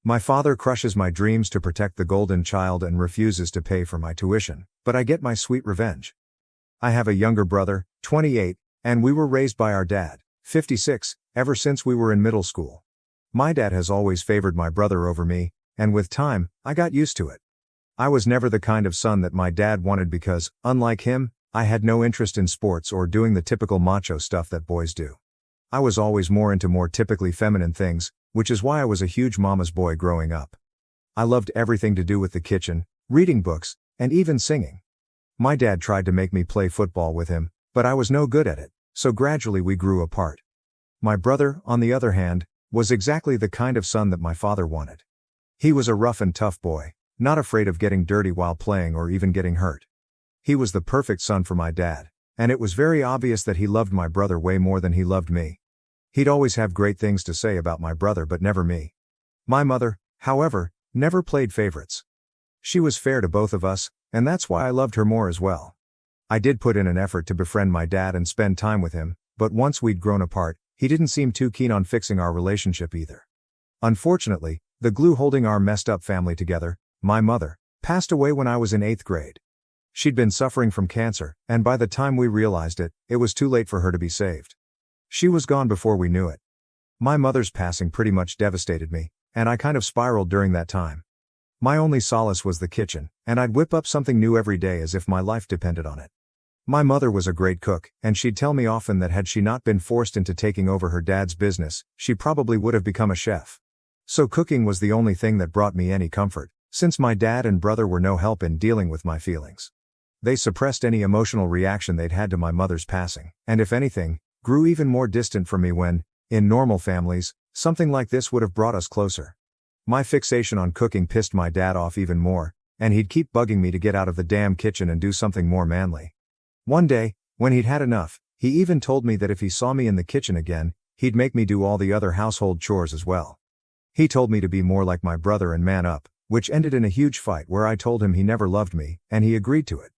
My father crushes my dreams to protect the golden child and refuses to pay for my tuition, but I get my sweet revenge. I have a younger brother, 28, and we were raised by our dad, 56, ever since we were in middle school. My dad has always favored my brother over me, and with time, I got used to it. I was never the kind of son that my dad wanted because, unlike him, I had no interest in sports or doing the typical macho stuff that boys do. I was always more into more typically feminine things, which is why I was a huge mama's boy growing up. I loved everything to do with the kitchen, reading books, and even singing. My dad tried to make me play football with him, but I was no good at it, so gradually we grew apart. My brother, on the other hand, was exactly the kind of son that my father wanted. He was a rough and tough boy, not afraid of getting dirty while playing or even getting hurt. He was the perfect son for my dad, and it was very obvious that he loved my brother way more than he loved me. He'd always have great things to say about my brother but never me. My mother, however, never played favorites. She was fair to both of us, and that's why I loved her more as well. I did put in an effort to befriend my dad and spend time with him, but once we'd grown apart, he didn't seem too keen on fixing our relationship either. Unfortunately, the glue holding our messed up family together, my mother, passed away when I was in 8th grade. She'd been suffering from cancer, and by the time we realized it, it was too late for her to be saved. She was gone before we knew it. My mother's passing pretty much devastated me, and I kind of spiraled during that time. My only solace was the kitchen, and I'd whip up something new every day as if my life depended on it. My mother was a great cook, and she'd tell me often that had she not been forced into taking over her dad's business, she probably would have become a chef. So cooking was the only thing that brought me any comfort, since my dad and brother were no help in dealing with my feelings. They suppressed any emotional reaction they'd had to my mother's passing, and if anything, grew even more distant from me when, in normal families, something like this would have brought us closer. My fixation on cooking pissed my dad off even more, and he'd keep bugging me to get out of the damn kitchen and do something more manly. One day, when he'd had enough, he even told me that if he saw me in the kitchen again, he'd make me do all the other household chores as well. He told me to be more like my brother and man up, which ended in a huge fight where I told him he never loved me, and he agreed to it.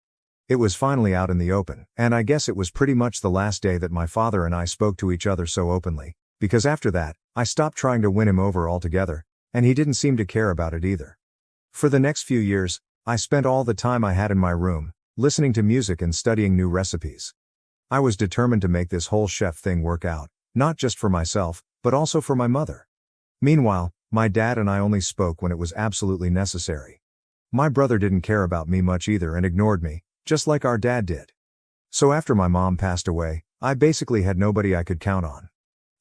It was finally out in the open, and I guess it was pretty much the last day that my father and I spoke to each other so openly, because after that, I stopped trying to win him over altogether, and he didn't seem to care about it either. For the next few years, I spent all the time I had in my room, listening to music and studying new recipes. I was determined to make this whole chef thing work out, not just for myself, but also for my mother. Meanwhile, my dad and I only spoke when it was absolutely necessary. My brother didn't care about me much either and ignored me, just like our dad did. So after my mom passed away, I basically had nobody I could count on.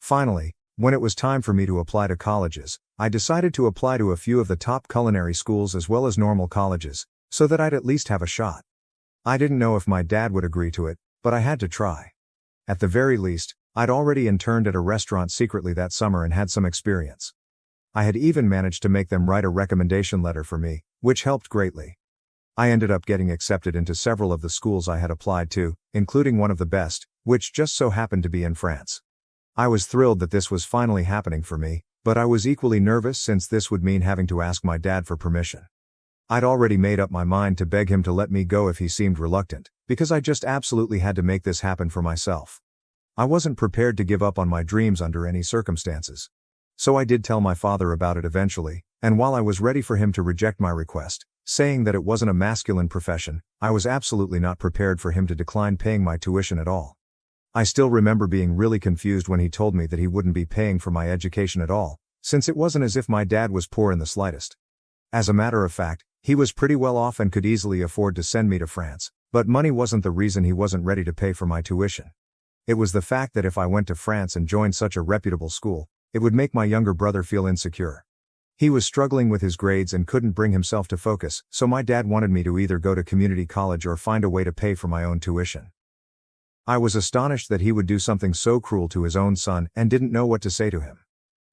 Finally, when it was time for me to apply to colleges, I decided to apply to a few of the top culinary schools as well as normal colleges, so that I'd at least have a shot. I didn't know if my dad would agree to it, but I had to try. At the very least, I'd already interned at a restaurant secretly that summer and had some experience. I had even managed to make them write a recommendation letter for me, which helped greatly. I ended up getting accepted into several of the schools I had applied to, including one of the best, which just so happened to be in France. I was thrilled that this was finally happening for me, but I was equally nervous since this would mean having to ask my dad for permission. I'd already made up my mind to beg him to let me go if he seemed reluctant, because I just absolutely had to make this happen for myself. I wasn't prepared to give up on my dreams under any circumstances. So I did tell my father about it eventually, and while I was ready for him to reject my request, saying that it wasn't a masculine profession, I was absolutely not prepared for him to decline paying my tuition at all. I still remember being really confused when he told me that he wouldn't be paying for my education at all, since it wasn't as if my dad was poor in the slightest. As a matter of fact, he was pretty well off and could easily afford to send me to France, but money wasn't the reason he wasn't ready to pay for my tuition. It was the fact that if I went to France and joined such a reputable school, it would make my younger brother feel insecure. He was struggling with his grades and couldn't bring himself to focus, so my dad wanted me to either go to community college or find a way to pay for my own tuition. I was astonished that he would do something so cruel to his own son and didn't know what to say to him.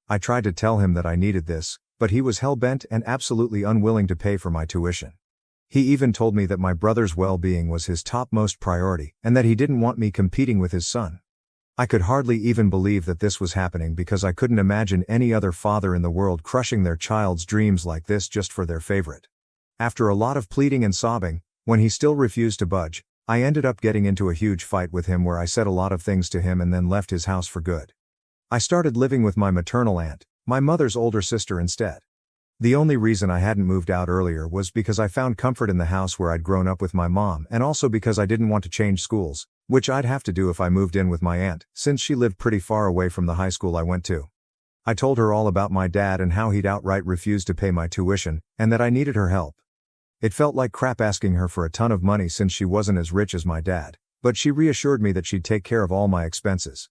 I tried to tell him that I needed this, but he was hell-bent and absolutely unwilling to pay for my tuition. He even told me that my brother's well-being was his topmost priority and that he didn't want me competing with his son. I could hardly even believe that this was happening because I couldn't imagine any other father in the world crushing their child's dreams like this just for their favorite. After a lot of pleading and sobbing, when he still refused to budge, I ended up getting into a huge fight with him where I said a lot of things to him and then left his house for good. I started living with my maternal aunt, my mother's older sister instead. The only reason I hadn't moved out earlier was because I found comfort in the house where I'd grown up with my mom, and also because I didn't want to change schools, which I'd have to do if I moved in with my aunt, since she lived pretty far away from the high school I went to. I told her all about my dad and how he'd outright refused to pay my tuition, and that I needed her help. It felt like crap asking her for a ton of money since she wasn't as rich as my dad, but she reassured me that she'd take care of all my expenses.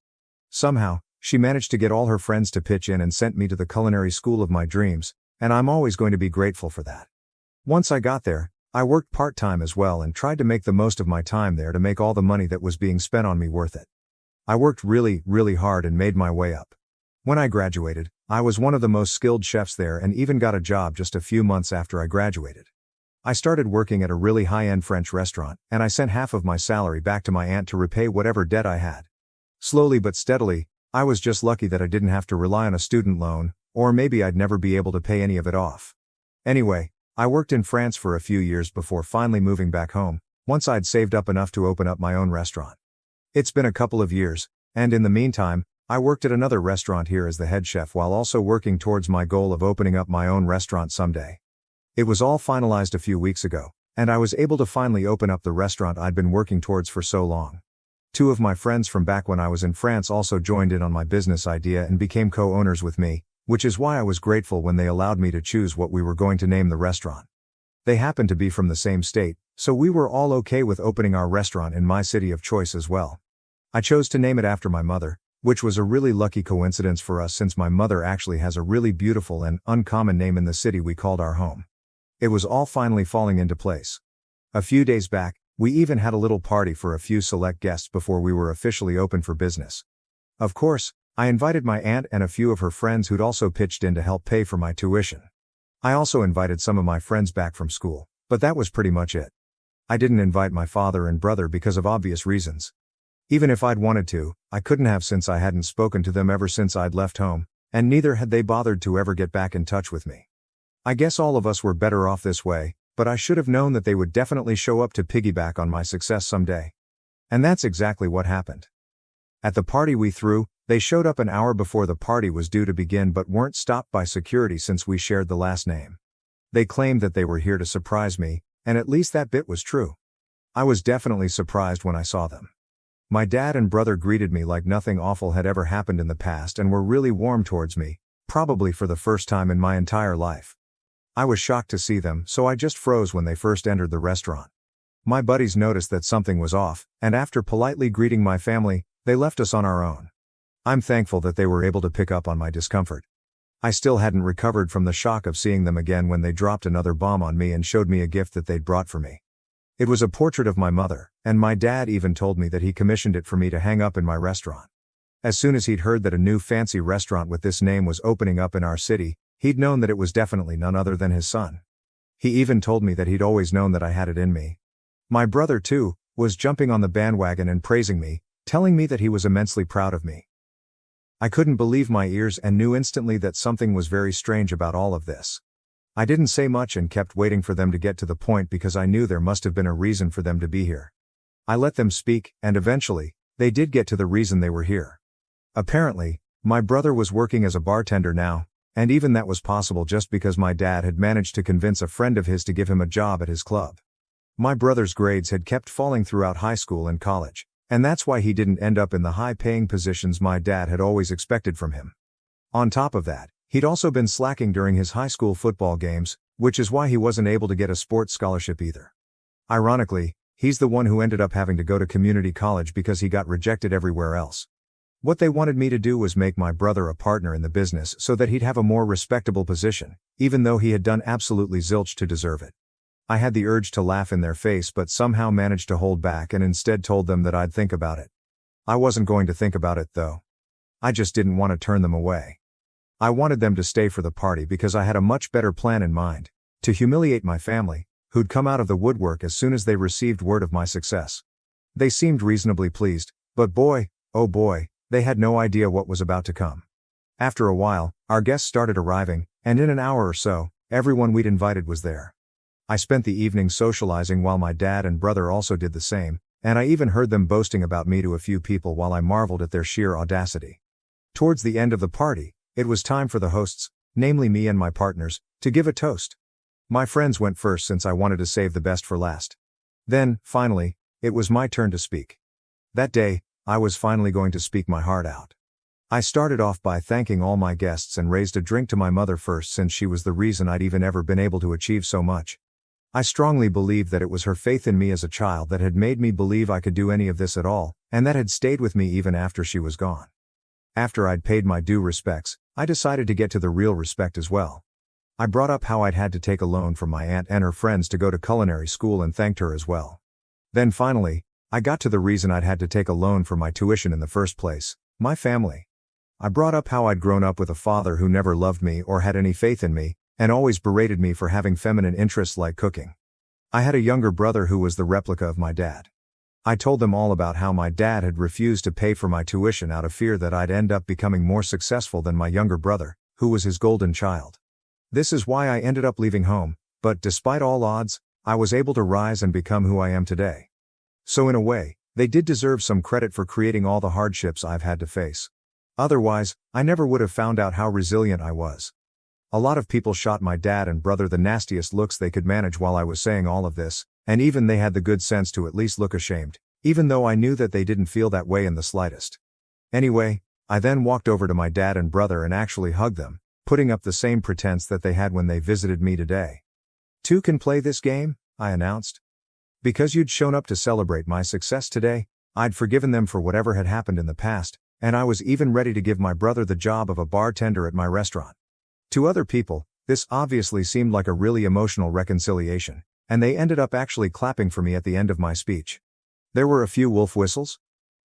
Somehow, she managed to get all her friends to pitch in and sent me to the culinary school of my dreams, and I'm always going to be grateful for that. Once I got there, I worked part-time as well and tried to make the most of my time there to make all the money that was being spent on me worth it. I worked really, really hard and made my way up. When I graduated, I was one of the most skilled chefs there and even got a job just a few months after I graduated. I started working at a really high-end French restaurant, and I sent half of my salary back to my aunt to repay whatever debt I had. Slowly but steadily, I was just lucky that I didn't have to rely on a student loan, or maybe I'd never be able to pay any of it off. Anyway, I worked in France for a few years before finally moving back home, once I'd saved up enough to open up my own restaurant. It's been a couple of years, and in the meantime, I worked at another restaurant here as the head chef while also working towards my goal of opening up my own restaurant someday. It was all finalized a few weeks ago, and I was able to finally open up the restaurant I'd been working towards for so long. Two of my friends from back when I was in France also joined in on my business idea and became co-owners with me, which is why I was grateful when they allowed me to choose what we were going to name the restaurant. They happened to be from the same state, so we were all okay with opening our restaurant in my city of choice as well. I chose to name it after my mother, which was a really lucky coincidence for us since my mother actually has a really beautiful and uncommon name in the city we called our home. It was all finally falling into place. A few days back, we even had a little party for a few select guests before we were officially open for business. Of course, I invited my aunt and a few of her friends who'd also pitched in to help pay for my tuition. I also invited some of my friends back from school, but that was pretty much it. I didn't invite my father and brother because of obvious reasons. Even if I'd wanted to, I couldn't have since I hadn't spoken to them ever since I'd left home, and neither had they bothered to ever get back in touch with me. I guess all of us were better off this way, but I should have known that they would definitely show up to piggyback on my success someday. And that's exactly what happened. At the party we threw, they showed up an hour before the party was due to begin but weren't stopped by security since we shared the last name. They claimed that they were here to surprise me, and at least that bit was true. I was definitely surprised when I saw them. My dad and brother greeted me like nothing awful had ever happened in the past and were really warm towards me, probably for the first time in my entire life. I was shocked to see them, so I just froze when they first entered the restaurant. My buddies noticed that something was off, and after politely greeting my family, they left us on our own. I'm thankful that they were able to pick up on my discomfort. I still hadn't recovered from the shock of seeing them again when they dropped another bomb on me and showed me a gift that they'd brought for me. It was a portrait of my mother, and my dad even told me that he commissioned it for me to hang up in my restaurant. As soon as he'd heard that a new fancy restaurant with this name was opening up in our city, he'd known that it was definitely none other than his son. He even told me that he'd always known that I had it in me. My brother, too, was jumping on the bandwagon and praising me, telling me that he was immensely proud of me. I couldn't believe my ears and knew instantly that something was very strange about all of this. I didn't say much and kept waiting for them to get to the point because I knew there must have been a reason for them to be here. I let them speak, and eventually, they did get to the reason they were here. Apparently, my brother was working as a bartender now, and even that was possible just because my dad had managed to convince a friend of his to give him a job at his club. My brother's grades had kept falling throughout high school and college, and that's why he didn't end up in the high-paying positions my dad had always expected from him. On top of that, he'd also been slacking during his high school football games, which is why he wasn't able to get a sports scholarship either. Ironically, he's the one who ended up having to go to community college because he got rejected everywhere else. What they wanted me to do was make my brother a partner in the business so that he'd have a more respectable position, even though he had done absolutely zilch to deserve it. I had the urge to laugh in their face but somehow managed to hold back and instead told them that I'd think about it. I wasn't going to think about it though. I just didn't want to turn them away. I wanted them to stay for the party because I had a much better plan in mind, to humiliate my family, who'd come out of the woodwork as soon as they received word of my success. They seemed reasonably pleased, but boy, oh boy, they had no idea what was about to come. After a while, our guests started arriving, and in an hour or so, everyone we'd invited was there. I spent the evening socializing while my dad and brother also did the same, and I even heard them boasting about me to a few people while I marveled at their sheer audacity. Towards the end of the party, it was time for the hosts, namely me and my partners, To give a toast. My friends went first since I wanted to save the best for last. Then, finally, it was my turn to speak. That day, I was finally going to speak my heart out. I started off by thanking all my guests and raised a drink to my mother first, since she was the reason I'd even ever been able to achieve so much. I strongly believed that it was her faith in me as a child that had made me believe I could do any of this at all, and that had stayed with me even after she was gone. After I'd paid my due respects, I decided to get to the real respect as well. I brought up how I'd had to take a loan from my aunt and her friends to go to culinary school and thanked her as well. Then finally, I got to the reason I'd had to take a loan for my tuition in the first place: my family. I brought up how I'd grown up with a father who never loved me or had any faith in me, and always berated me for having feminine interests like cooking. I had a younger brother who was the replica of my dad. I told them all about how my dad had refused to pay for my tuition out of fear that I'd end up becoming more successful than my younger brother, who was his golden child. This is why I ended up leaving home, but despite all odds, I was able to rise and become who I am today. So in a way, they did deserve some credit for creating all the hardships I've had to face. Otherwise, I never would have found out how resilient I was. A lot of people shot my dad and brother the nastiest looks they could manage while I was saying all of this, and even they had the good sense to at least look ashamed, even though I knew that they didn't feel that way in the slightest. Anyway, I then walked over to my dad and brother and actually hugged them, putting up the same pretense that they had when they visited me today. "Two can play this game," I announced. Because you'd shown up to celebrate my success today, I'd forgiven them for whatever had happened in the past, and I was even ready to give my brother the job of a bartender at my restaurant. To other people, this obviously seemed like a really emotional reconciliation, and they ended up actually clapping for me at the end of my speech. There were a few wolf whistles.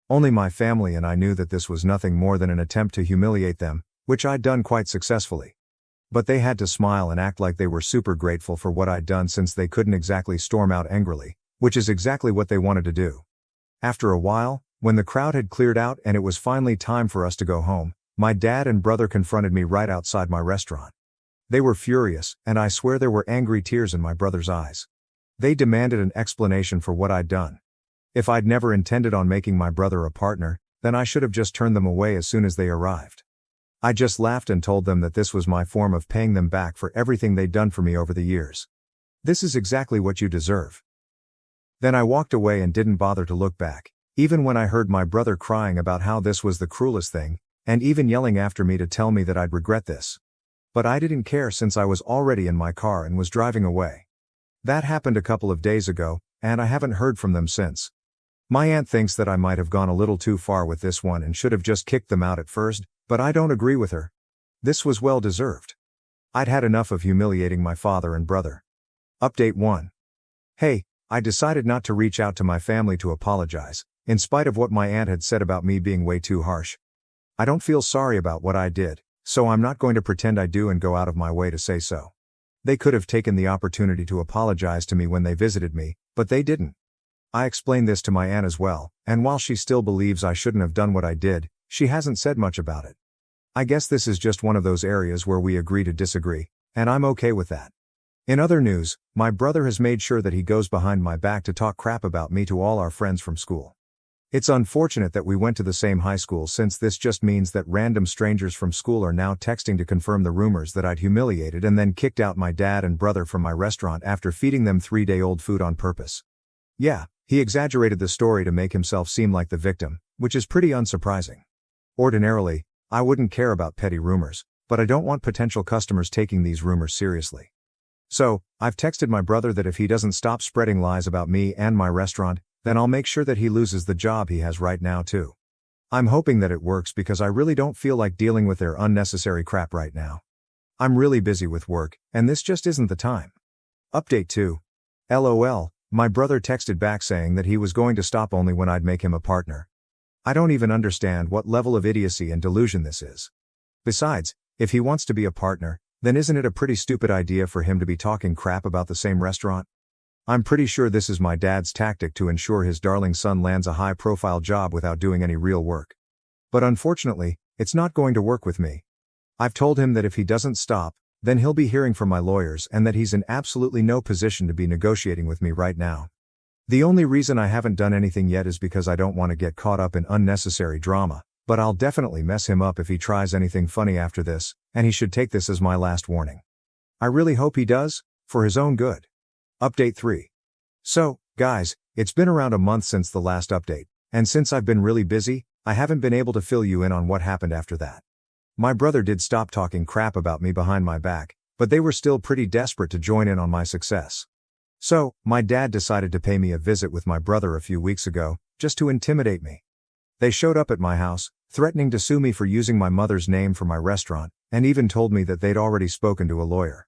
Only my family and I knew that this was nothing more than an attempt to humiliate them, which I'd done quite successfully. But they had to smile and act like they were super grateful for what I'd done, since they couldn't exactly storm out angrily, which is exactly what they wanted to do. After a while, when the crowd had cleared out and it was finally time for us to go home, my dad and brother confronted me right outside my restaurant. They were furious, and I swear there were angry tears in my brother's eyes. They demanded an explanation for what I'd done. If I'd never intended on making my brother a partner, then I should have just turned them away as soon as they arrived. I just laughed and told them that this was my form of paying them back for everything they'd done for me over the years. "This is exactly what you deserve." Then I walked away and didn't bother to look back, even when I heard my brother crying about how this was the cruelest thing, and even yelling after me to tell me that I'd regret this. But I didn't care, since I was already in my car and was driving away. That happened a couple of days ago, and I haven't heard from them since. My aunt thinks that I might have gone a little too far with this one and should have just kicked them out at first, but I don't agree with her. This was well deserved. I'd had enough of humiliating my father and brother. Update 1. Hey, I decided not to reach out to my family to apologize, in spite of what my aunt had said about me being way too harsh. I don't feel sorry about what I did, so I'm not going to pretend I do and go out of my way to say so. They could have taken the opportunity to apologize to me when they visited me, but they didn't. I explained this to my aunt as well, and while she still believes I shouldn't have done what I did, she hasn't said much about it. I guess this is just one of those areas where we agree to disagree, and I'm okay with that. In other news, my brother has made sure that he goes behind my back to talk crap about me to all our friends from school. It's unfortunate that we went to the same high school, since this just means that random strangers from school are now texting to confirm the rumors that I'd humiliated and then kicked out my dad and brother from my restaurant after feeding them 3-day-old food on purpose. Yeah, he exaggerated the story to make himself seem like the victim, which is pretty unsurprising. Ordinarily, I wouldn't care about petty rumors, but I don't want potential customers taking these rumors seriously. So, I've texted my brother that if he doesn't stop spreading lies about me and my restaurant, then I'll make sure that he loses the job he has right now too. I'm hoping that it works, because I really don't feel like dealing with their unnecessary crap right now. I'm really busy with work, and this just isn't the time. Update 2. LOL, my brother texted back saying that he was going to stop only when I'd make him a partner. I don't even understand what level of idiocy and delusion this is. Besides, if he wants to be a partner, then isn't it a pretty stupid idea for him to be talking crap about the same restaurant? I'm pretty sure this is my dad's tactic to ensure his darling son lands a high-profile job without doing any real work. But unfortunately, it's not going to work with me. I've told him that if he doesn't stop, then he'll be hearing from my lawyers, and that he's in absolutely no position to be negotiating with me right now. The only reason I haven't done anything yet is because I don't want to get caught up in unnecessary drama, but I'll definitely mess him up if he tries anything funny after this, and he should take this as my last warning. I really hope he does, for his own good. Update 3. So, guys, it's been around a month since the last update, and since I've been really busy, I haven't been able to fill you in on what happened after that. My brother did stop talking crap about me behind my back, but they were still pretty desperate to join in on my success. So, my dad decided to pay me a visit with my brother a few weeks ago, just to intimidate me. They showed up at my house, threatening to sue me for using my mother's name for my restaurant, and even told me that they'd already spoken to a lawyer.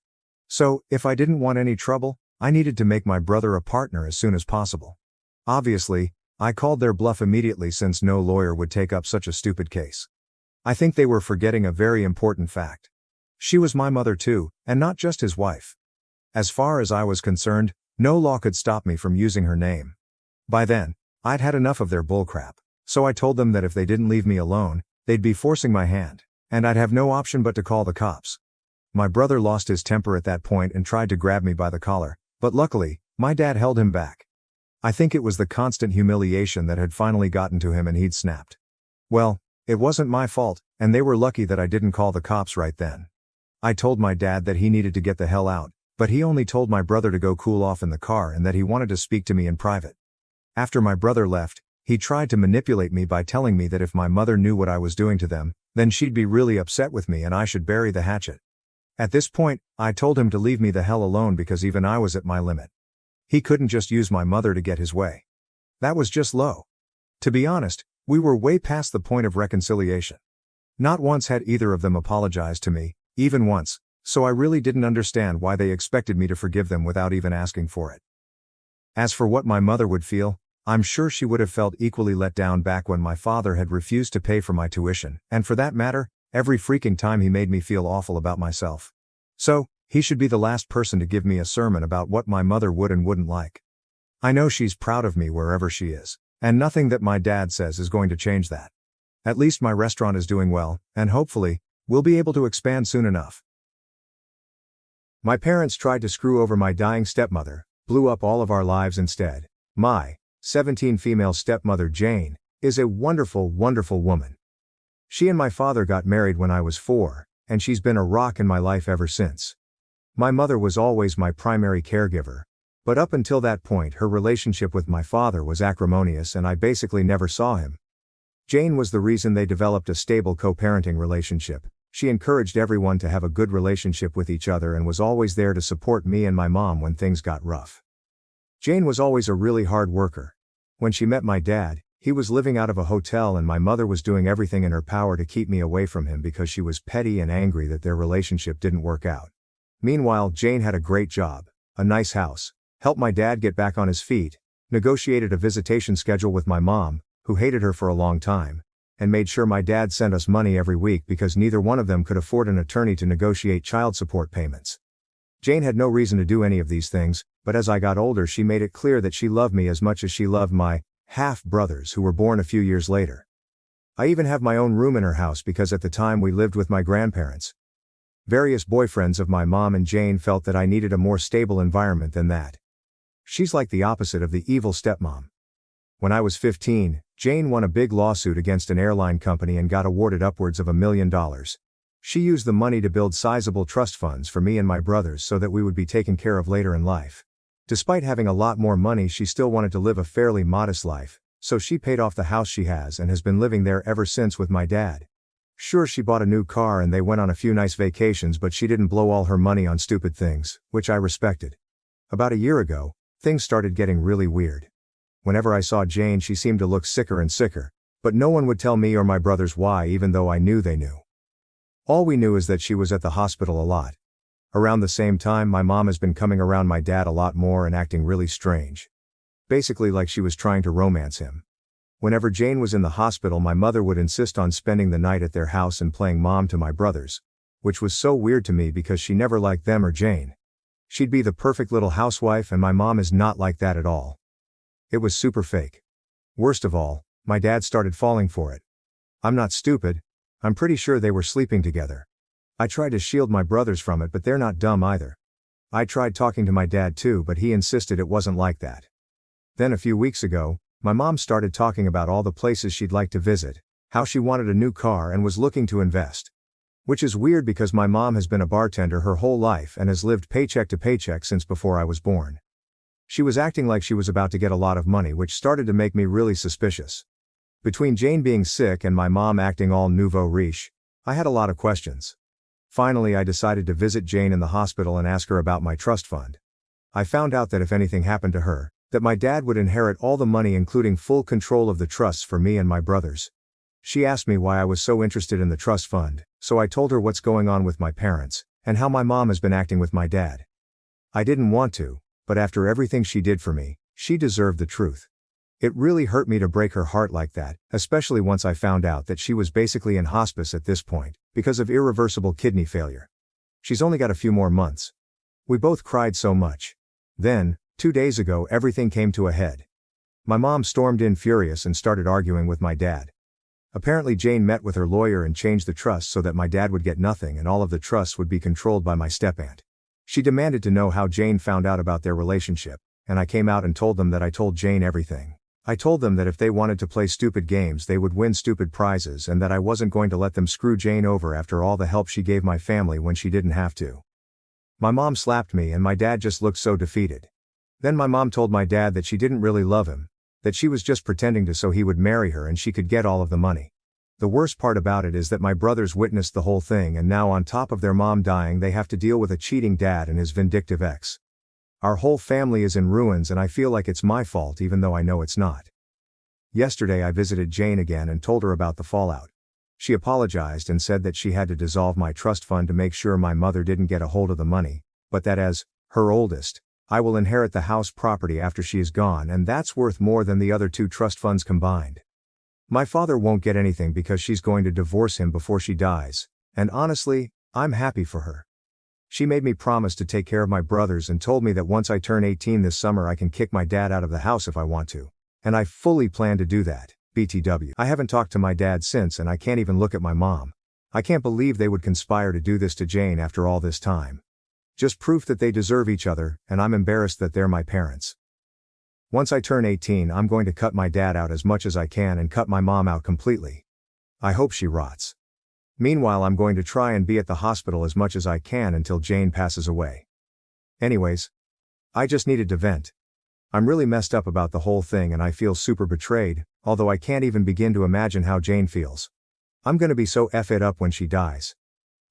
So, if I didn't want any trouble, I needed to make my brother a partner as soon as possible. Obviously, I called their bluff immediately since no lawyer would take up such a stupid case. I think they were forgetting a very important fact. She was my mother too, and not just his wife. As far as I was concerned, no law could stop me from using her name. By then, I'd had enough of their bullcrap, so I told them that if they didn't leave me alone, they'd be forcing my hand, and I'd have no option but to call the cops. My brother lost his temper at that point and tried to grab me by the collar, but luckily, my dad held him back. I think it was the constant humiliation that had finally gotten to him and he'd snapped. Well, it wasn't my fault, and they were lucky that I didn't call the cops right then. I told my dad that he needed to get the hell out, but he only told my brother to go cool off in the car and that he wanted to speak to me in private. After my brother left, he tried to manipulate me by telling me that if my mother knew what I was doing to them, then she'd be really upset with me and I should bury the hatchet. At this point, I told him to leave me the hell alone because even I was at my limit. He couldn't just use my mother to get his way. That was just low. To be honest, we were way past the point of reconciliation. Not once had either of them apologized to me, even once, so I really didn't understand why they expected me to forgive them without even asking for it. As for what my mother would feel, I'm sure she would have felt equally let down back when my father had refused to pay for my tuition, and for that matter, every freaking time he made me feel awful about myself. So, he should be the last person to give me a sermon about what my mother would and wouldn't like. I know she's proud of me wherever she is, and nothing that my dad says is going to change that. At least my restaurant is doing well, and hopefully, we'll be able to expand soon enough. My parents tried to screw over my dying stepmother, blew up all of our lives instead. My 17 female stepmother Jane is a wonderful, wonderful woman. She and my father got married when I was 4, and she's been a rock in my life ever since. My mother was always my primary caregiver, but up until that point her relationship with my father was acrimonious and I basically never saw him. Jane was the reason they developed a stable co-parenting relationship. She encouraged everyone to have a good relationship with each other and was always there to support me and my mom when things got rough. Jane was always a really hard worker. When she met my dad, he was living out of a hotel and my mother was doing everything in her power to keep me away from him because she was petty and angry that their relationship didn't work out. Meanwhile, Jane had a great job, a nice house, helped my dad get back on his feet, negotiated a visitation schedule with my mom, who hated her for a long time, and made sure my dad sent us money every week because neither one of them could afford an attorney to negotiate child support payments. Jane had no reason to do any of these things, but as I got older she made it clear that she loved me as much as she loved my half-brothers who were born a few years later. I even have my own room in her house because at the time we lived with my grandparents. Various boyfriends of my mom and Jane felt that I needed a more stable environment than that. She's like the opposite of the evil stepmom. When I was 15, Jane won a big lawsuit against an airline company and got awarded upwards of $1 million. She used the money to build sizable trust funds for me and my brothers so that we would be taken care of later in life. Despite having a lot more money, she still wanted to live a fairly modest life, so she paid off the house she has and has been living there ever since with my dad. Sure, she bought a new car and they went on a few nice vacations, but she didn't blow all her money on stupid things, which I respected. About a year ago, things started getting really weird. Whenever I saw Jane, she seemed to look sicker and sicker, but no one would tell me or my brothers why, even though I knew they knew. All we knew is that she was at the hospital a lot. Around the same time, my mom has been coming around my dad a lot more and acting really strange. Basically like she was trying to romance him. Whenever Jane was in the hospital, my mother would insist on spending the night at their house and playing mom to my brothers, which was so weird to me because she never liked them or Jane. She'd be the perfect little housewife and my mom is not like that at all. It was super fake. Worst of all, my dad started falling for it. I'm not stupid. I'm pretty sure they were sleeping together. I tried to shield my brothers from it, but they're not dumb either. I tried talking to my dad too, but he insisted it wasn't like that. Then a few weeks ago, my mom started talking about all the places she'd like to visit, how she wanted a new car and was looking to invest. Which is weird because my mom has been a bartender her whole life and has lived paycheck to paycheck since before I was born. She was acting like she was about to get a lot of money, which started to make me really suspicious. Between Jane being sick and my mom acting all nouveau riche, I had a lot of questions. Finally, I decided to visit Jane in the hospital and ask her about my trust fund. I found out that if anything happened to her, that my dad would inherit all the money, including full control of the trusts for me and my brothers. She asked me why I was so interested in the trust fund, so I told her what's going on with my parents, and how my mom has been acting with my dad. I didn't want to, but after everything she did for me, she deserved the truth. It really hurt me to break her heart like that, especially once I found out that she was basically in hospice at this point, because of irreversible kidney failure. She's only got a few more months. We both cried so much. Then, 2 days ago, everything came to a head. My mom stormed in furious and started arguing with my dad. Apparently Jane met with her lawyer and changed the trust so that my dad would get nothing and all of the trusts would be controlled by my step-aunt. She demanded to know how Jane found out about their relationship, and I came out and told them that I told Jane everything. I told them that if they wanted to play stupid games they would win stupid prizes and that I wasn't going to let them screw Jane over after all the help she gave my family when she didn't have to. My mom slapped me and my dad just looked so defeated. Then my mom told my dad that she didn't really love him, that she was just pretending to so he would marry her and she could get all of the money. The worst part about it is that my brothers witnessed the whole thing and now on top of their mom dying they have to deal with a cheating dad and his vindictive ex. Our whole family is in ruins and I feel like it's my fault even though I know it's not. Yesterday I visited Jane again and told her about the fallout. She apologized and said that she had to dissolve my trust fund to make sure my mother didn't get a hold of the money, but that as her oldest, I will inherit the house property after she is gone and that's worth more than the other 2 trust funds combined. My father won't get anything because she's going to divorce him before she dies, and honestly, I'm happy for her. She made me promise to take care of my brothers and told me that once I turn 18 this summer I can kick my dad out of the house if I want to. And I fully plan to do that, BTW. I haven't talked to my dad since and I can't even look at my mom. I can't believe they would conspire to do this to Jane after all this time. Just proof that they deserve each other, and I'm embarrassed that they're my parents. Once I turn 18 I'm going to cut my dad out as much as I can and cut my mom out completely. I hope she rots. Meanwhile I'm going to try and be at the hospital as much as I can until Jane passes away. Anyways, I just needed to vent. I'm really messed up about the whole thing and I feel super betrayed, although I can't even begin to imagine how Jane feels. I'm gonna be so effed up when she dies.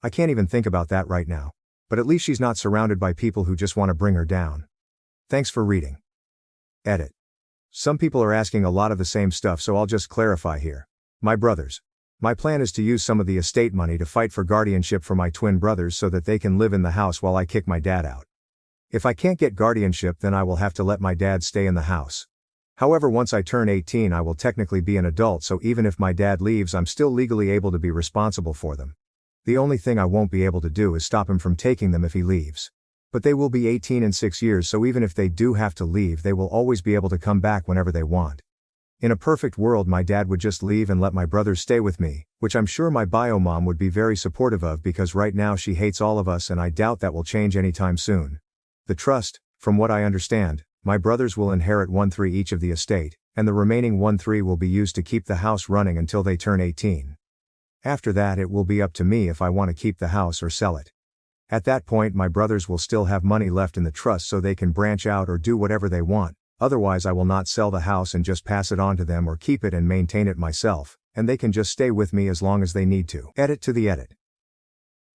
I can't even think about that right now. But at least she's not surrounded by people who just want to bring her down. Thanks for reading. Edit. Some people are asking a lot of the same stuff so I'll just clarify here. My brothers. My plan is to use some of the estate money to fight for guardianship for my twin brothers so that they can live in the house while I kick my dad out. If I can't get guardianship then I will have to let my dad stay in the house. However, once I turn 18 I will technically be an adult, so even if my dad leaves I'm still legally able to be responsible for them. The only thing I won't be able to do is stop him from taking them if he leaves. But they will be 18 in 6 years, so even if they do have to leave they will always be able to come back whenever they want. In a perfect world my dad would just leave and let my brothers stay with me, which I'm sure my bio mom would be very supportive of because right now she hates all of us and I doubt that will change anytime soon. The trust, from what I understand, my brothers will inherit 1/3 each of the estate, and the remaining 1/3 will be used to keep the house running until they turn 18. After that it will be up to me if I want to keep the house or sell it. At that point my brothers will still have money left in the trust so they can branch out or do whatever they want, otherwise I will not sell the house and just pass it on to them or keep it and maintain it myself, and they can just stay with me as long as they need to. Edit to the edit.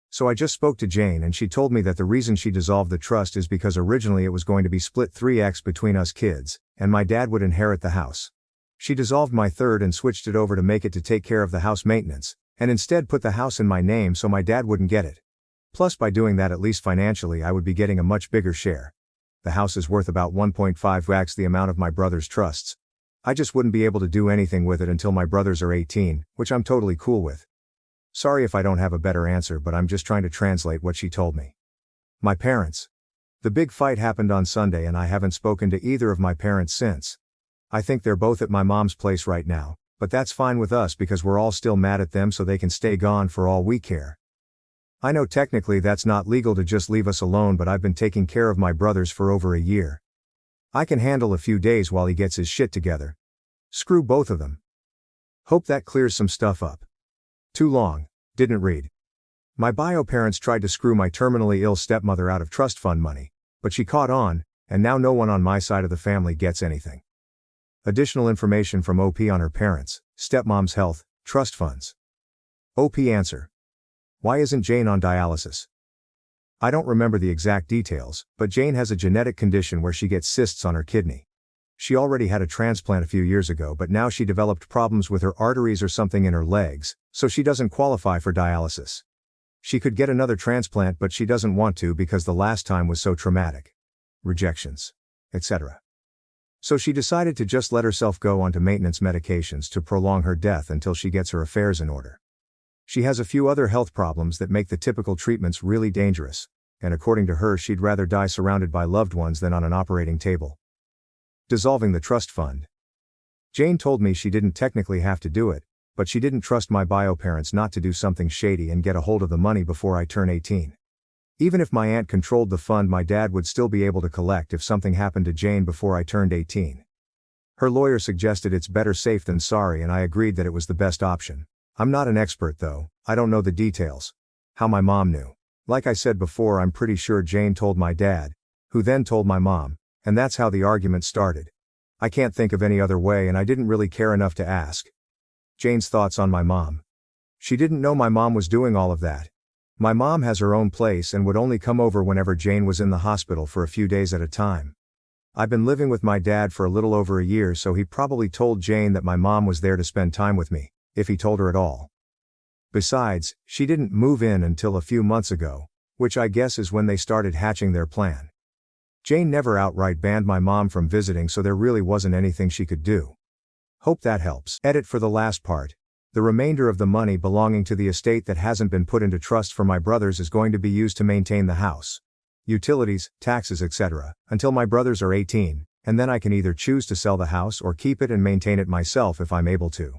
So I just spoke to Jane and she told me that the reason she dissolved the trust is because originally it was going to be split 3x between us kids, and my dad would inherit the house. She dissolved my third and switched it over to make it to take care of the house maintenance, and instead put the house in my name so my dad wouldn't get it. Plus by doing that at least financially I would be getting a much bigger share. The house is worth about 1.5x the amount of my brother's trusts. I just wouldn't be able to do anything with it until my brothers are 18, which I'm totally cool with. Sorry if I don't have a better answer, but I'm just trying to translate what she told me. My parents. The big fight happened on Sunday and I haven't spoken to either of my parents since. I think they're both at my mom's place right now, but that's fine with us because we're all still mad at them so they can stay gone for all we care. I know technically that's not legal to just leave us alone, but I've been taking care of my brothers for over a year. I can handle a few days while he gets his shit together. Screw both of them. Hope that clears some stuff up. Too long, didn't read. My bio parents tried to screw my terminally ill stepmother out of trust fund money, but she caught on, and now no one on my side of the family gets anything. Additional information from OP on her parents, stepmom's health, trust funds. OP answer. Why isn't Jane on dialysis? I don't remember the exact details, but Jane has a genetic condition where she gets cysts on her kidney. She already had a transplant a few years ago, but now she developed problems with her arteries or something in her legs, so she doesn't qualify for dialysis. She could get another transplant, but she doesn't want to because the last time was so traumatic. Rejections, etc. So she decided to just let herself go onto maintenance medications to prolong her death until she gets her affairs in order. She has a few other health problems that make the typical treatments really dangerous, and according to her, she'd rather die surrounded by loved ones than on an operating table. Dissolving the trust fund. Jane told me she didn't technically have to do it, but she didn't trust my bio parents not to do something shady and get a hold of the money before I turn 18. Even if my aunt controlled the fund, my dad would still be able to collect if something happened to Jane before I turned 18. Her lawyer suggested it's better safe than sorry, and I agreed that it was the best option. I'm not an expert though, I don't know the details. How my mom knew. Like I said before, I'm pretty sure Jane told my dad, who then told my mom, and that's how the argument started. I can't think of any other way, and I didn't really care enough to ask. Jane's thoughts on my mom. She didn't know my mom was doing all of that. My mom has her own place and would only come over whenever Jane was in the hospital for a few days at a time. I've been living with my dad for a little over a year, so he probably told Jane that my mom was there to spend time with me, if he told her at all. Besides, she didn't move in until a few months ago, which I guess is when they started hatching their plan. Jane never outright banned my mom from visiting, so there really wasn't anything she could do. Hope that helps. Edit for the last part. The remainder of the money belonging to the estate that hasn't been put into trust for my brothers is going to be used to maintain the house, utilities, taxes, etc., until my brothers are 18, and then I can either choose to sell the house or keep it and maintain it myself if I'm able to.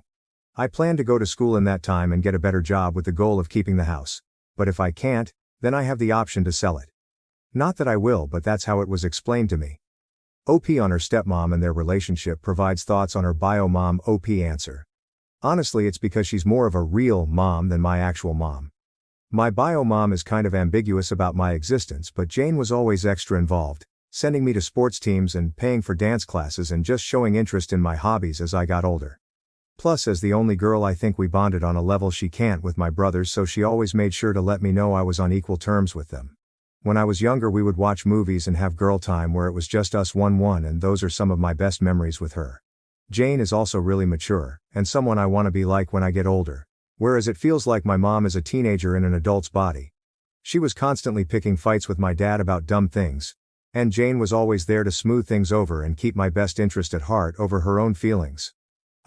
I plan to go to school in that time and get a better job with the goal of keeping the house, but if I can't, then I have the option to sell it. Not that I will, but that's how it was explained to me. OP on her stepmom and their relationship provides thoughts on her bio mom. OP answer. Honestly, it's because she's more of a real mom than my actual mom. My bio mom is kind of ambiguous about my existence, but Jane was always extra involved, sending me to sports teams and paying for dance classes and just showing interest in my hobbies as I got older. Plus, as the only girl, I think we bonded on a level she can't with my brothers, so she always made sure to let me know I was on equal terms with them. When I was younger, we would watch movies and have girl time where it was just us one, and those are some of my best memories with her. Jane is also really mature, and someone I want to be like when I get older, whereas it feels like my mom is a teenager in an adult's body. She was constantly picking fights with my dad about dumb things, and Jane was always there to smooth things over and keep my best interest at heart over her own feelings.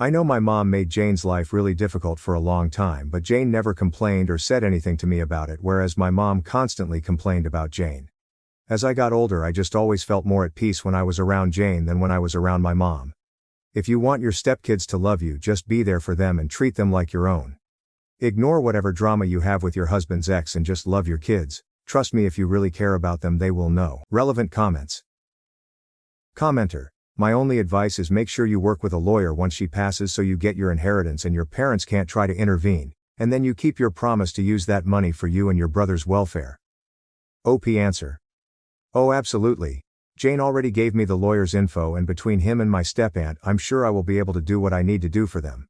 I know my mom made Jane's life really difficult for a long time, but Jane never complained or said anything to me about it, whereas my mom constantly complained about Jane. As I got older, I just always felt more at peace when I was around Jane than when I was around my mom. If you want your stepkids to love you, just be there for them and treat them like your own. Ignore whatever drama you have with your husband's ex and just love your kids. Trust me, if you really care about them, they will know. Relevant comments. Commenter. My only advice is make sure you work with a lawyer once she passes so you get your inheritance and your parents can't try to intervene, and then you keep your promise to use that money for you and your brother's welfare. OP answer. Oh, absolutely. Jane already gave me the lawyer's info, and between him and my step-aunt, I'm sure I will be able to do what I need to do for them.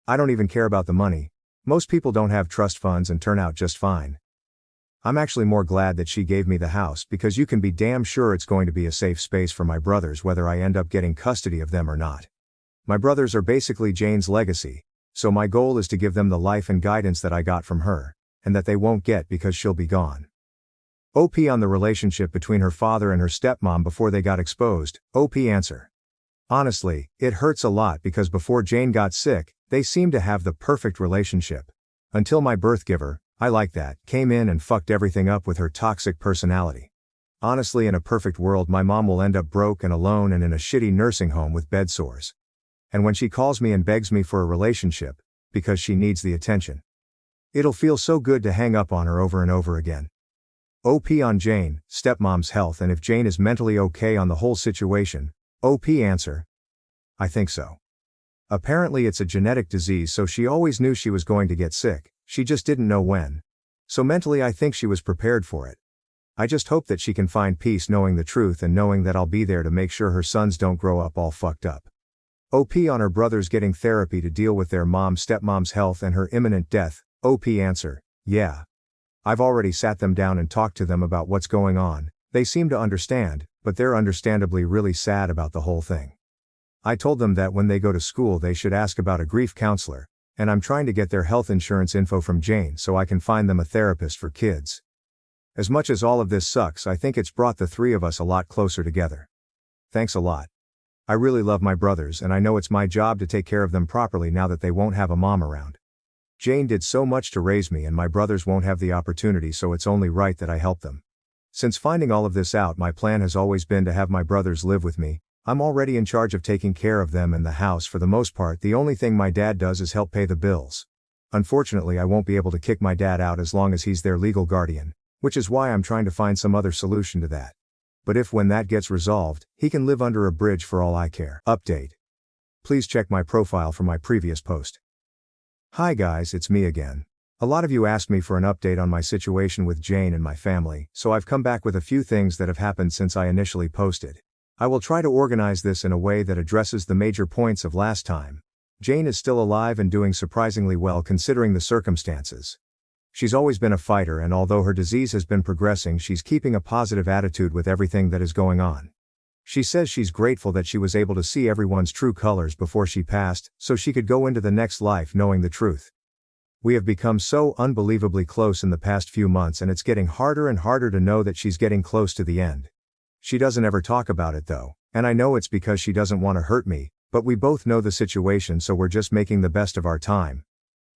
I don't even care about the money. Most people don't have trust funds and turn out just fine. I'm actually more glad that she gave me the house, because you can be damn sure it's going to be a safe space for my brothers whether I end up getting custody of them or not. My brothers are basically Jane's legacy, so my goal is to give them the life and guidance that I got from her, and that they won't get because she'll be gone. OP on the relationship between her father and her stepmom before they got exposed. OP answer. Honestly, it hurts a lot because before Jane got sick, they seemed to have the perfect relationship. Until my birth giver, I like that, came in and fucked everything up with her toxic personality. Honestly, in a perfect world, my mom will end up broke and alone and in a shitty nursing home with bed sores. And when she calls me and begs me for a relationship, because she needs the attention, it'll feel so good to hang up on her over and over again. OP on Jane, stepmom's health, and if Jane is mentally okay on the whole situation. OP answer. I think so. Apparently it's a genetic disease, so she always knew she was going to get sick, she just didn't know when. So mentally I think she was prepared for it. I just hope that she can find peace knowing the truth and knowing that I'll be there to make sure her sons don't grow up all fucked up. OP on her brothers getting therapy to deal with their stepmom's health and her imminent death. OP answer, yeah. I've already sat them down and talked to them about what's going on. They seem to understand, but they're understandably really sad about the whole thing. I told them that when they go to school they should ask about a grief counselor, and I'm trying to get their health insurance info from Jane so I can find them a therapist for kids. As much as all of this sucks, I think it's brought the three of us a lot closer together. Thanks a lot. I really love my brothers and I know it's my job to take care of them properly now that they won't have a mom around. Jane did so much to raise me and my brothers won't have the opportunity, so it's only right that I help them. Since finding all of this out, my plan has always been to have my brothers live with me. I'm already in charge of taking care of them and the house for the most part. The only thing my dad does is help pay the bills. Unfortunately, I won't be able to kick my dad out as long as he's their legal guardian, which is why I'm trying to find some other solution to that. But if when that gets resolved, he can live under a bridge for all I care. Update. Please check my profile for my previous post. Hi guys, it's me again. A lot of you asked me for an update on my situation with Jane and my family, so I've come back with a few things that have happened since I initially posted. I will try to organize this in a way that addresses the major points of last time. Jane is still alive and doing surprisingly well considering the circumstances. She's always been a fighter, and although her disease has been progressing, she's keeping a positive attitude with everything that is going on. She says she's grateful that she was able to see everyone's true colors before she passed, so she could go into the next life knowing the truth. We have become so unbelievably close in the past few months, and it's getting harder and harder to know that she's getting close to the end. She doesn't ever talk about it though, and I know it's because she doesn't want to hurt me, but we both know the situation, so we're just making the best of our time.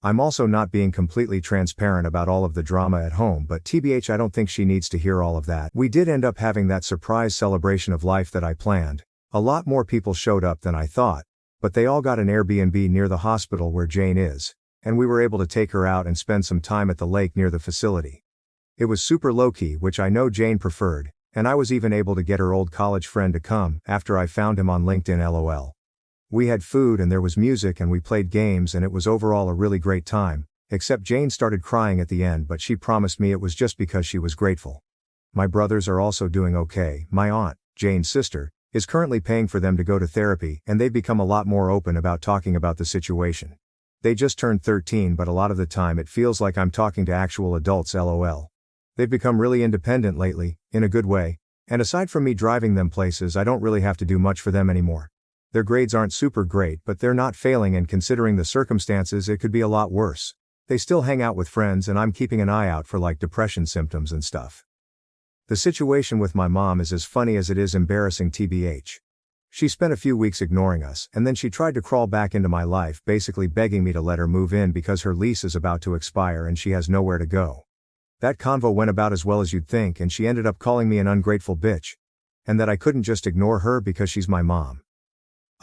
I'm also not being completely transparent about all of the drama at home, but TBH, I don't think she needs to hear all of that. We did end up having that surprise celebration of life that I planned. A lot more people showed up than I thought, but they all got an Airbnb near the hospital where Jane is, and we were able to take her out and spend some time at the lake near the facility. It was super low-key, which I know Jane preferred, and I was even able to get her old college friend to come after I found him on LinkedIn LOL. We had food and there was music and we played games, and it was overall a really great time, except Jane started crying at the end, but she promised me it was just because she was grateful. My brothers are also doing okay. My aunt, Jane's sister, is currently paying for them to go to therapy, and they've become a lot more open about talking about the situation. They just turned 13, but a lot of the time it feels like I'm talking to actual adults LOL. They've become really independent lately, in a good way, and aside from me driving them places, I don't really have to do much for them anymore. Their grades aren't super great, but they're not failing, and considering the circumstances it could be a lot worse. They still hang out with friends, and I'm keeping an eye out for like depression symptoms and stuff. The situation with my mom is as funny as it is embarrassing TBH. She spent a few weeks ignoring us, and then she tried to crawl back into my life, basically begging me to let her move in because her lease is about to expire and she has nowhere to go. That convo went about as well as you'd think, and she ended up calling me an ungrateful bitch. And that I couldn't just ignore her because she's my mom.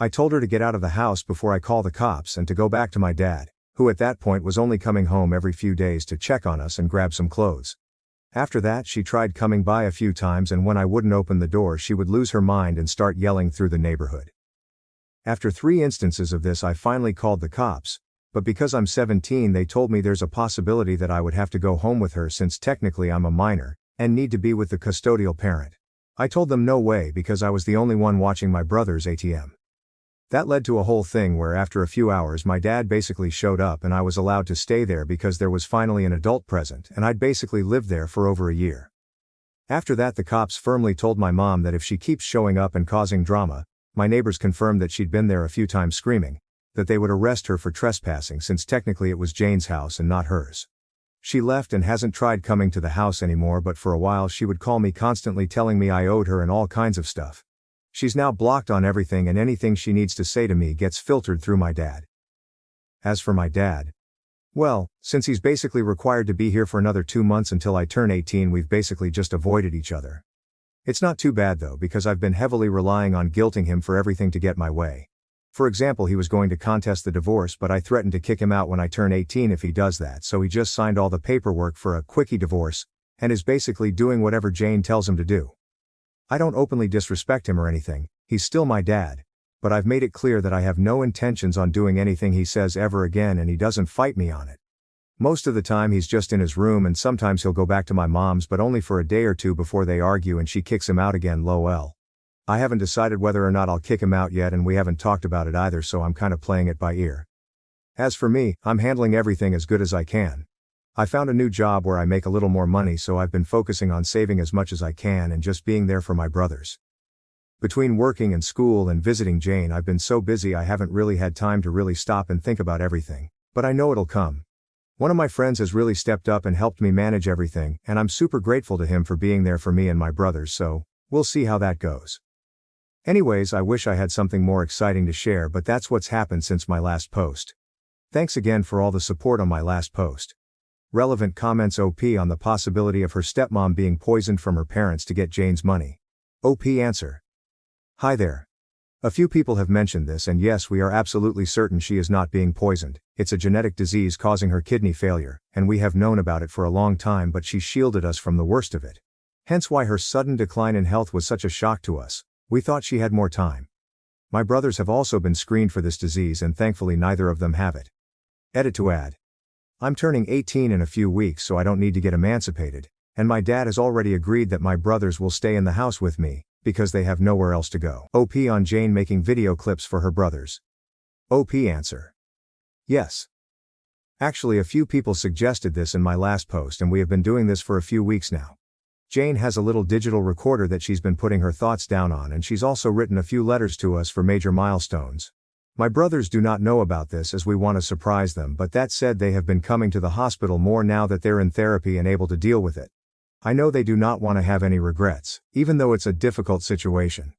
I told her to get out of the house before I call the cops and to go back to my dad, who at that point was only coming home every few days to check on us and grab some clothes. After that she tried coming by a few times, and when I wouldn't open the door she would lose her mind and start yelling through the neighborhood. After 3 instances of this I finally called the cops, but because I'm 17 they told me there's a possibility that I would have to go home with her since technically I'm a minor, and need to be with the custodial parent. I told them no way because I was the only one watching my brother's ATM. That led to a whole thing where after a few hours my dad basically showed up and I was allowed to stay there because there was finally an adult present, and I'd basically lived there for over a year. After that the cops firmly told my mom that if she keeps showing up and causing drama, my neighbors confirmed that she'd been there a few times screaming, that they would arrest her for trespassing since technically it was Jane's house and not hers. She left and hasn't tried coming to the house anymore, but for a while she would call me constantly telling me I owed her and all kinds of stuff. She's now blocked on everything, and anything she needs to say to me gets filtered through my dad. As for my dad, well, since he's basically required to be here for another 2 months until I turn 18, we've basically just avoided each other. It's not too bad though, because I've been heavily relying on guilting him for everything to get my way. For example, he was going to contest the divorce, but I threatened to kick him out when I turn 18 if he does that, so he just signed all the paperwork for a quickie divorce, and is basically doing whatever Jane tells him to do. I don't openly disrespect him or anything, he's still my dad, but I've made it clear that I have no intentions on doing anything he says ever again, and he doesn't fight me on it. Most of the time he's just in his room, and sometimes he'll go back to my mom's, but only for a day or two before they argue and she kicks him out again. Lol. I haven't decided whether or not I'll kick him out yet, and we haven't talked about it either, so I'm kinda playing it by ear. As for me, I'm handling everything as good as I can. I found a new job where I make a little more money, so I've been focusing on saving as much as I can and just being there for my brothers. Between working and school and visiting Jane, I've been so busy I haven't really had time to really stop and think about everything, but I know it'll come. One of my friends has really stepped up and helped me manage everything, and I'm super grateful to him for being there for me and my brothers, so we'll see how that goes. Anyways, I wish I had something more exciting to share, but that's what's happened since my last post. Thanks again for all the support on my last post. Relevant comments. OP on the possibility of her stepmom being poisoned from her parents to get Jane's money. OP answer. Hi there. A few people have mentioned this, and yes, we are absolutely certain she is not being poisoned. It's a genetic disease causing her kidney failure, and we have known about it for a long time, but she shielded us from the worst of it. Hence why her sudden decline in health was such a shock to us. We thought she had more time. My brothers have also been screened for this disease, and thankfully neither of them have it. Edit to add. I'm turning 18 in a few weeks, so I don't need to get emancipated, and my dad has already agreed that my brothers will stay in the house with me, because they have nowhere else to go. OP on Jane making video clips for her brothers. OP answer. Yes. Actually, a few people suggested this in my last post, and we have been doing this for a few weeks now. Jane has a little digital recorder that she's been putting her thoughts down on, and she's also written a few letters to us for major milestones. My brothers do not know about this, as we want to surprise them, but that said, they have been coming to the hospital more now that they're in therapy and able to deal with it. I know they do not want to have any regrets, even though it's a difficult situation.